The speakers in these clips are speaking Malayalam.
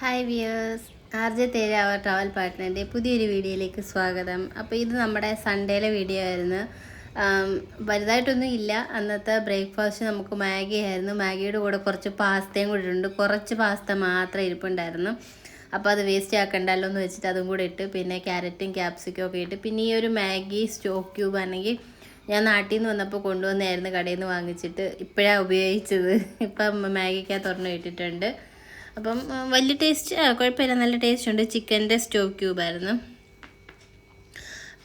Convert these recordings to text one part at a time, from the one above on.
ഹായ് വ്യൂവേഴ്സ്, ആർജെ തേരാവർ ട്രാവൽ പാർട്ട്ണറിൻ്റെ പുതിയൊരു വീഡിയോയിലേക്ക് സ്വാഗതം. അപ്പോൾ ഇത് നമ്മുടെ സൺഡേയിലെ വീഡിയോ ആയിരുന്നു. വലുതായിട്ടൊന്നും ഇല്ല. അന്നത്തെ ബ്രേക്ക്ഫാസ്റ്റ് നമുക്ക് മാഗി ആയിരുന്നു. മാഗിയുടെ കൂടെ കുറച്ച് പാസ്തയും കൂടി ഉണ്ട്. കുറച്ച് പാസ്ത മാത്രം ഇരിപ്പുണ്ടായിരുന്നു. അപ്പോൾ അത് വേസ്റ്റ് ആക്കണ്ടല്ലോ എന്ന് വെച്ചിട്ട് അതും കൂടെ ഇട്ട്, പിന്നെ ക്യാരറ്റും ക്യാപ്സിക്കും ഒക്കെ ഇട്ട്, പിന്നെ ഈ ഒരു മാഗി സ്റ്റോക്ക് ക്യൂബ് ആണെങ്കിൽ ഞാൻ നാട്ടിൽ നിന്ന് വന്നപ്പോൾ കൊണ്ടുവന്നായിരുന്നു, കടയിൽ നിന്ന് വാങ്ങിച്ചിട്ട് ഇപ്പോഴാണ് ഉപയോഗിച്ചത്. ഇപ്പം മാഗിക്കകത്ത് ഒരെണ്ണം ഇട്ടിട്ടുണ്ട്. അപ്പം വലിയ ടേസ്റ്റ് കുഴപ്പമില്ല, നല്ല ടേസ്റ്റ് ഉണ്ട്. ചിക്കൻ്റെ സ്റ്റോവ് ക്യൂബായിരുന്നു.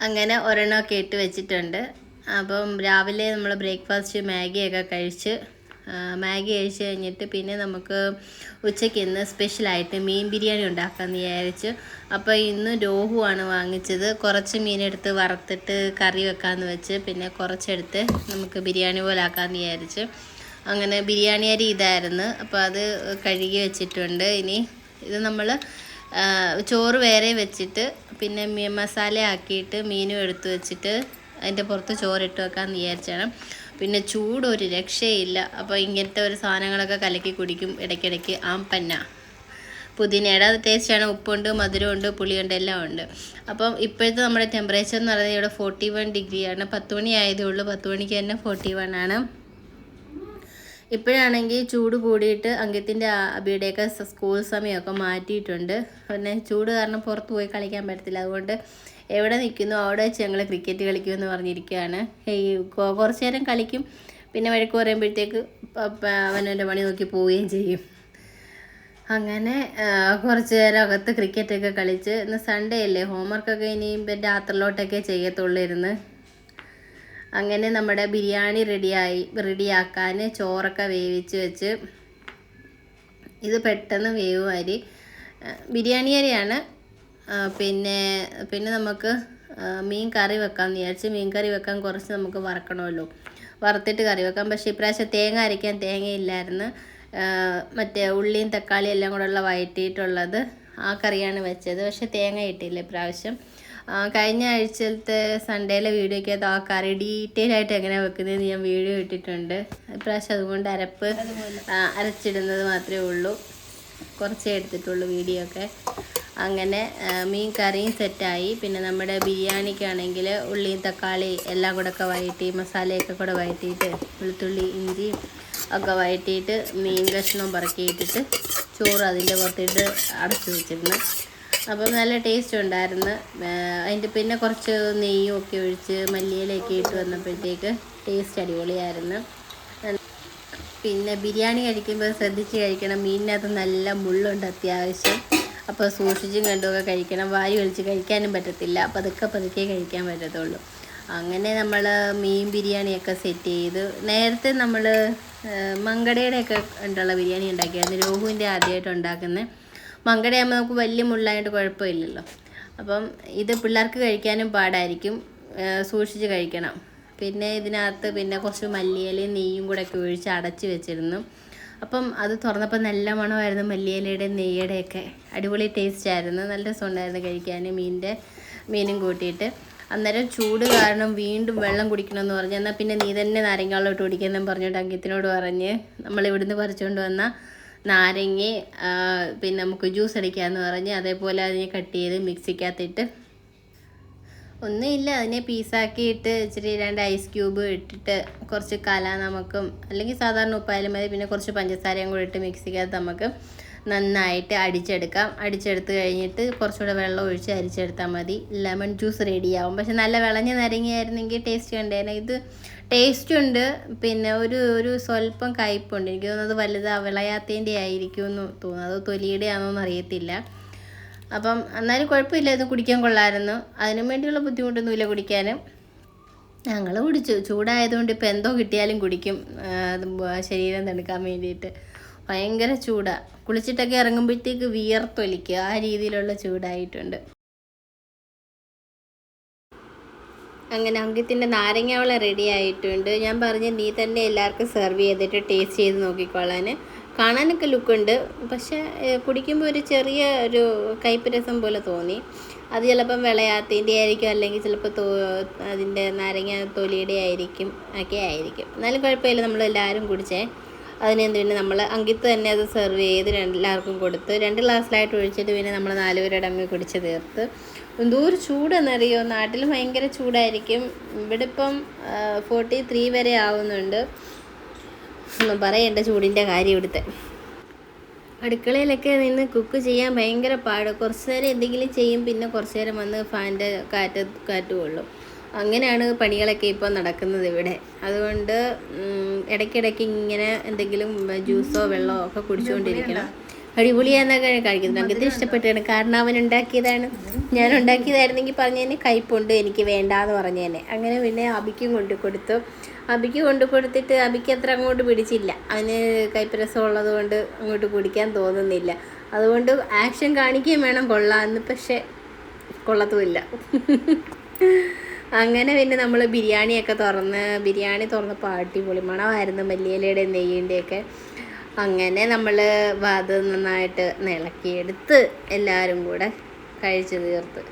അങ്ങനെ ഒരെണ്ണമൊക്കെ ഇട്ട് വെച്ചിട്ടുണ്ട്. അപ്പം രാവിലെ നമ്മൾ ബ്രേക്ക്ഫാസ്റ്റ് മാഗിയൊക്കെ കഴിച്ച് കഴിഞ്ഞിട്ട് പിന്നെ നമുക്ക് ഉച്ചയ്ക്ക് ഇന്ന് സ്പെഷ്യലായിട്ട് മീൻ ബിരിയാണി ഉണ്ടാക്കാമെന്ന് വിചാരിച്ചു. അപ്പോൾ ഇന്ന് രോഹുവാണ് വാങ്ങിച്ചത്. കുറച്ച് മീനെടുത്ത് വറുത്തിട്ട് കറി വെക്കാമെന്ന് വെച്ച്, പിന്നെ കുറച്ചെടുത്ത് നമുക്ക് ബിരിയാണി പോലെ ആക്കാമെന്ന് വിചാരിച്ചു. അങ്ങനെ ബിരിയാണി അരി ഇതായിരുന്നു. അപ്പോൾ അത് കഴുകി വെച്ചിട്ടുണ്ട്. ഇനി ഇത് നമ്മൾ ചോറ് വേറെ വെച്ചിട്ട് പിന്നെ മസാല ആക്കിയിട്ട് മീനും എടുത്ത് വെച്ചിട്ട് അതിൻ്റെ പുറത്ത് ചോറിട്ട് വെക്കാമെന്ന് വിചാരിച്ചാണ്. പിന്നെ ചൂടൊരു രക്ഷയില്ല. അപ്പോൾ ഇങ്ങനത്തെ ഒരു സാധനങ്ങളൊക്കെ കലക്കി കുടിക്കും ഇടയ്ക്കിടയ്ക്ക്. ആമ്പന്ന പുതിനയുടെ ടേസ്റ്റാണ്. ഉപ്പുണ്ട്, മധുരമുണ്ട്, പുളിയുണ്ട്, എല്ലാം ഉണ്ട്. അപ്പം ഇപ്പോഴത്തെ നമ്മുടെ ടെമ്പറേച്ചർ എന്ന് പറയുന്നത് ഇവിടെ 41 ഡിഗ്രിയാണ്. 10 മണി ആയതേ ഉള്ളൂ. 10 മണിക്ക് തന്നെ 41 ആണ്. ഇപ്പോഴാണെങ്കിൽ ചൂട് കൂടിയിട്ട് അങ്കിത്തിൻ്റെ അബിയുടെയൊക്കെ സ്കൂൾ സമയമൊക്കെ മാറ്റിയിട്ടുണ്ട്. പിന്നെ ചൂട് കാരണം പുറത്ത് പോയി കളിക്കാൻ പറ്റത്തില്ല. അതുകൊണ്ട് എവിടെ നിൽക്കുന്നു അവിടെ വെച്ച് ഞങ്ങൾ ക്രിക്കറ്റ് കളിക്കുമെന്ന് പറഞ്ഞിരിക്കുകയാണ്. ഈ കുറച്ച് നേരം കളിക്കും, പിന്നെ വഴക്ക് പറയുമ്പോഴത്തേക്ക് അവനവൻ്റെ പണി നോക്കി പോവുകയും ചെയ്യും. അങ്ങനെ കുറച്ച് നേരം അകത്ത് ക്രിക്കറ്റൊക്കെ കളിച്ച്, ഇന്ന് സൺഡേ അല്ലേ, ഹോംവർക്കൊക്കെ ഇനിയും രാത്രിയിലോട്ടൊക്കെ ചെയ്യത്തുള്ളൂ ഇരുന്ന്. അങ്ങനെ നമ്മുടെ ബിരിയാണി റെഡിയാക്കാൻ ചോറൊക്കെ വേവിച്ച് വെച്ച്, ഇത് പെട്ടെന്ന് വേവും അരി, ബിരിയാണി അരിയാണ്. പിന്നെ നമുക്ക് മീൻ കറി വെക്കാമെന്ന് വിചാരിച്ച്. മീൻ കറി വെക്കാൻ കുറച്ച് നമുക്ക് വറക്കണമല്ലോ, വറുത്തിട്ട് കറി വെക്കാം. പക്ഷേ ഇപ്രാവശ്യം തേങ്ങ അരയ്ക്കാൻ തേങ്ങയില്ലായിരുന്നു. മറ്റേ ഉള്ളിയും തക്കാളിയും എല്ലാം കൂടെ ഉള്ള വഴറ്റിയിട്ടുള്ളത് ആ കറിയാണ് വെച്ചത്. പക്ഷേ തേങ്ങ ഇട്ടില്ല ഇപ്രാവശ്യം. കഴിഞ്ഞ ആഴ്ചത്തെ സൺഡേയിലെ വീഡിയോയ്ക്കകത്ത് ആ കറി ഡീറ്റെയിൽ ആയിട്ട് എങ്ങനെയാണ് വെക്കുന്നതെന്ന് ഞാൻ വീഡിയോ ഇട്ടിട്ടുണ്ട്. ഇപ്രാവശ്യം അതുകൊണ്ട് അരച്ചിടുന്നത് മാത്രമേ ഉള്ളൂ, കുറച്ചേ എടുത്തിട്ടുള്ളൂ വീഡിയോ ഒക്കെ. അങ്ങനെ മീൻ കറിയും സെറ്റായി. പിന്നെ നമ്മുടെ ബിരിയാണിക്കാണെങ്കിൽ ഉള്ളിയും തക്കാളി എല്ലാം കൂടെ ഒക്കെ വഴറ്റി, മസാലയൊക്കെ കൂടെ വഴറ്റിയിട്ട്, വെളുത്തുള്ളി ഇഞ്ചി ഒക്കെ വഴറ്റിയിട്ട് മീൻ കഷ്ണവും പറക്കിയിട്ടിട്ട് ചോറ് അതിൻ്റെ പുറത്തിട്ട് അടച്ചു വെച്ചിരുന്നു. അപ്പം നല്ല ടേസ്റ്റ് ഉണ്ടായിരുന്നു. അതിൻ്റെ പിന്നെ കുറച്ച് നെയ്യും ഒക്കെ ഒഴിച്ച് മല്ലിയിലൊക്കെ ഇട്ട് വന്നപ്പോഴത്തേക്ക് ടേസ്റ്റ് അടിപൊളിയായിരുന്നു. പിന്നെ ബിരിയാണി കഴിക്കുമ്പോൾ ശ്രദ്ധിച്ച് കഴിക്കണം. മീനിനകത്ത് നല്ല മുള്ളുണ്ട് അത്യാവശ്യം. അപ്പോൾ സൂക്ഷിച്ചും കണ്ടുമൊക്കെ കഴിക്കണം. വാരി വലിച്ച് കഴിക്കാനും പറ്റത്തില്ല. പതുക്കെ കഴിക്കാൻ പറ്റത്തുള്ളൂ. അങ്ങനെ നമ്മൾ മീൻ ബിരിയാണിയൊക്കെ സെറ്റ് ചെയ്തു. നേരത്തെ നമ്മൾ മങ്കടയുടെയൊക്കെ ഉണ്ടുള്ള ബിരിയാണി ഉണ്ടാക്കിയായിരുന്നു. രോഹുവിൻ്റെ ആദ്യമായിട്ട് ഉണ്ടാക്കുന്നത്. മങ്കടയാകുമ്പോൾ നമുക്ക് വലിയ മുള്ളായിട്ട് കുഴപ്പമില്ലല്ലോ. അപ്പം ഇത് പിള്ളേർക്ക് കഴിക്കാനും പാടായിരിക്കും, സൂക്ഷിച്ച് കഴിക്കണം. പിന്നെ ഇതിനകത്ത് പിന്നെ കുറച്ച് മല്ലിയിലയും നെയ്യും കൂടെ ഒക്കെ ഒഴിച്ച് അടച്ച് വെച്ചിരുന്നു. അപ്പം അത് തുറന്നപ്പോൾ നല്ല മണമായിരുന്നു, മല്ലിയിലയുടെ നെയ്യുടെയൊക്കെ. അടിപൊളി ടേസ്റ്റ് ആയിരുന്നു, നല്ല രസമുണ്ടായിരുന്നു കഴിക്കാൻ മീനും കൂട്ടിയിട്ട്. അന്നേരം ചൂട് കാരണം വീണ്ടും വെള്ളം കുടിക്കണമെന്ന് പറഞ്ഞ്, എന്നാൽ പിന്നെ നീ തന്നെ നാരങ്ങാവെള്ളം ഇട്ട് കുടിക്കുന്നെന്ന് പറഞ്ഞിട്ട് അങ്കിത്തിനോട് പറഞ്ഞ് നമ്മളിവിടുന്ന് പറിച്ചുകൊണ്ട് വന്ന നാരങ്ങ പിന്നെ നമുക്ക് ജ്യൂസ് അടിക്കാമെന്ന് പറഞ്ഞ്, അതേപോലെ അതിനെ കട്ട് ചെയ്ത് മിക്സിക്കകത്തിട്ട്, ഒന്നുമില്ല അതിനെ പീസാക്കിയിട്ട് ഇച്ചിരി 2 ഐസ് ക്യൂബ് ഇട്ടിട്ട് കുറച്ച് നമക്കും, അല്ലെങ്കിൽ സാധാരണ ഉപ്പായാലും മതി, പിന്നെ കുറച്ച് പഞ്ചസാരയും കൂടി ഇട്ട് മിക്സിക്കകത്ത് നമുക്ക് നന്നായിട്ട് അടിച്ചെടുത്ത് കഴിഞ്ഞിട്ട് കുറച്ചുകൂടെ വെള്ളം ഒഴിച്ച് അരിച്ചെടുത്താൽ മതി. ലെമൺ ജ്യൂസ് റെഡിയാവും. പക്ഷെ നല്ല വിളഞ്ഞ നാരങ്ങയായിരുന്നെങ്കിൽ ടേസ്റ്റ് കണ്ടേനെ. ഇത് ടേസ്റ്റ് ഉണ്ട്, പിന്നെ ഒരു സ്വല്പം കയ്പുണ്ട്. എനിക്ക് തോന്നുന്നത് വിളയാത്തതിൻ്റെ ആയിരിക്കും എന്ന് തോന്നുന്നു, അത് തൊലിയുടെ ആണോന്ന് അറിയത്തില്ല. അപ്പം എന്നാലും കുഴപ്പമില്ല, ഇത് കുടിക്കാൻ കൊള്ളായിരുന്നു. അതിനും വേണ്ടിയുള്ള ബുദ്ധിമുട്ടൊന്നുമില്ല കുടിക്കാനും. ഞങ്ങൾ കുടിച്ചു. ചൂടായതുകൊണ്ട് ഇപ്പോൾ എന്തോ കിട്ടിയാലും കുടിക്കും, ശരീരം തണുക്കാൻ വേണ്ടിയിട്ട്. ഭയങ്കര ചൂടാണ്. കുളിച്ചിട്ടൊക്കെ ഇറങ്ങുമ്പോഴത്തേക്ക് വിയർത്തൊലിക്കുക, ആ രീതിയിലുള്ള ചൂടായിട്ടുണ്ട്. അങ്ങനെ അങ്കിത്തിൻ്റെ നാരങ്ങാവെള്ളം റെഡി ആയിട്ടുണ്ട്. ഞാൻ പറഞ്ഞ് നീ തന്നെ എല്ലാവർക്കും സെർവ് ചെയ്തിട്ട് ടേസ്റ്റ് ചെയ്ത് നോക്കിക്കോളാൻ. കാണാനൊക്കെ ലുക്കുണ്ട്, പക്ഷേ കുടിക്കുമ്പോൾ ഒരു ചെറിയ ഒരു കയ്പ്പ് രസം പോലെ തോന്നി. അത് ചിലപ്പം വിളയാത്തതിൻ്റെ ആയിരിക്കും, അല്ലെങ്കിൽ ചിലപ്പോൾ അതിൻ്റെ നാരങ്ങ തൊലിയുടെ ആയിരിക്കും, ഒക്കെ ആയിരിക്കും. എന്നാലും കുഴപ്പമില്ല, നമ്മളെല്ലാവരും കുടിച്ചേ. അതിനെന്ത് പിന്നെ നമ്മൾ അങ്കിത്ത് തന്നെ അത് സെർവ് ചെയ്ത് എല്ലാവർക്കും കൊടുത്ത് 2 ഗ്ലാസ്സിലായിട്ട് ഒഴിച്ചിട്ട് പിന്നെ നമ്മൾ 4 പേരടങ്ങ് കുടിച്ച് തീർത്ത്. എന്തോ ഒരു ചൂടെന്നറിയോ, നാട്ടിൽ ഭയങ്കര ചൂടായിരിക്കും. ഇവിടെ ഇപ്പം 43 വരെ ആവുന്നുണ്ട്. ഒന്നും പറയണ്ട ചൂടിൻ്റെ കാര്യം. ഇവിടുത്തെ അടുക്കളയിലൊക്കെ നിന്ന് കുക്ക് ചെയ്യാൻ ഭയങ്കര പാട്. കുറച്ച് നേരം എന്തെങ്കിലും ചെയ്യും, പിന്നെ കുറച്ച് നേരം വന്ന് ഫാനിൻ്റെ കാറ്റ് കൊള്ളും. അങ്ങനെയാണ് പണികളൊക്കെ ഇപ്പോൾ നടക്കുന്നത് ഇവിടെ. അതുകൊണ്ട് ഇടയ്ക്കിടയ്ക്ക് ഇങ്ങനെ എന്തെങ്കിലും ജ്യൂസോ വെള്ളമോ ഒക്കെ കുടിച്ചുകൊണ്ടിരിക്കണം. അടിപൊളിയാന്നൊക്കെ കഴിക്കുന്നത്. അങ്കിത്തിന് ഇഷ്ടപ്പെട്ടാണ്, കാരണം അവൻ ഉണ്ടാക്കിയതാണ്. ഞാൻ ഉണ്ടാക്കിയതായിരുന്നെങ്കിൽ പറഞ്ഞതിന് കയ്പുണ്ട്, എനിക്ക് വേണ്ടാന്ന് പറഞ്ഞേനെ. അങ്ങനെ പിന്നെ അബിക്കും കൊണ്ട് കൊടുത്തു. അബിക്ക് കൊണ്ട് കൊടുത്തിട്ട് അബിക്ക് അത്ര അങ്ങോട്ട് പിടിച്ചില്ല. അവന് കയ്പരസം ഉള്ളത് കൊണ്ട് അങ്ങോട്ട് കുടിക്കാൻ തോന്നുന്നില്ല. അതുകൊണ്ട് ആക്ഷൻ കാണിക്കുകയും വേണം കൊള്ളാമെന്ന്, പക്ഷേ കൊള്ളത്തുമില്ല. അങ്ങനെ പിന്നെ നമ്മൾ ബിരിയാണി തുറന്നപ്പോൾ അടിപൊളി മണമായിരുന്നു, മല്ലിയിലയുടെയും നെയ്യിൻ്റെയൊക്കെ. അങ്ങനെ നമ്മൾ അത് നന്നായിട്ട് ഇളക്കിയെടുത്ത് എല്ലാവരും കൂടെ കഴിച്ച് തീർത്ത്.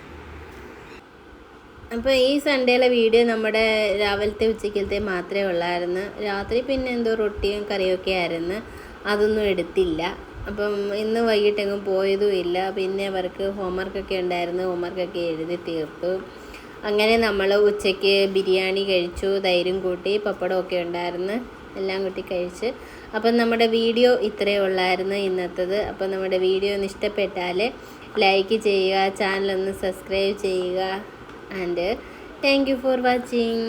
അപ്പോൾ ഈ സൺഡേയിലെ വീഡിയോ നമ്മുടെ രാവിലത്തെ ഉച്ചക്കലത്തെ മാത്രമേ ഉള്ളായിരുന്നു. രാത്രി പിന്നെ എന്തോ റൊട്ടിയും കറിയൊക്കെ ആയിരുന്നു, അതൊന്നും എടുത്തില്ല. അപ്പം ഇന്ന് വൈകിട്ടെങ്ങും പോയതുമില്ല. പിന്നെ അവർക്ക് ഹോംവർക്കൊക്കെ ഉണ്ടായിരുന്നു, ഹോംവർക്കൊക്കെ എഴുതി തീർത്തു. അങ്ങനെ നമ്മൾ ഉച്ചയ്ക്ക് ബിരിയാണി കഴിച്ചു, തൈരും കൂട്ടി, പപ്പടമൊക്കെ ഉണ്ടായിരുന്നു, എല്ലാം കൂട്ടി കഴിച്ച്. അപ്പം നമ്മുടെ വീഡിയോ ഇത്രയേ ഉള്ളായിരുന്നു ഇന്നത്തേത്. അപ്പം നമ്മുടെ വീഡിയോ ഒന്ന് ഇഷ്ടപ്പെട്ടാൽ ലൈക്ക് ചെയ്യുക, ചാനലൊന്ന് സബ്സ്ക്രൈബ് ചെയ്യുക. And thank you for watching.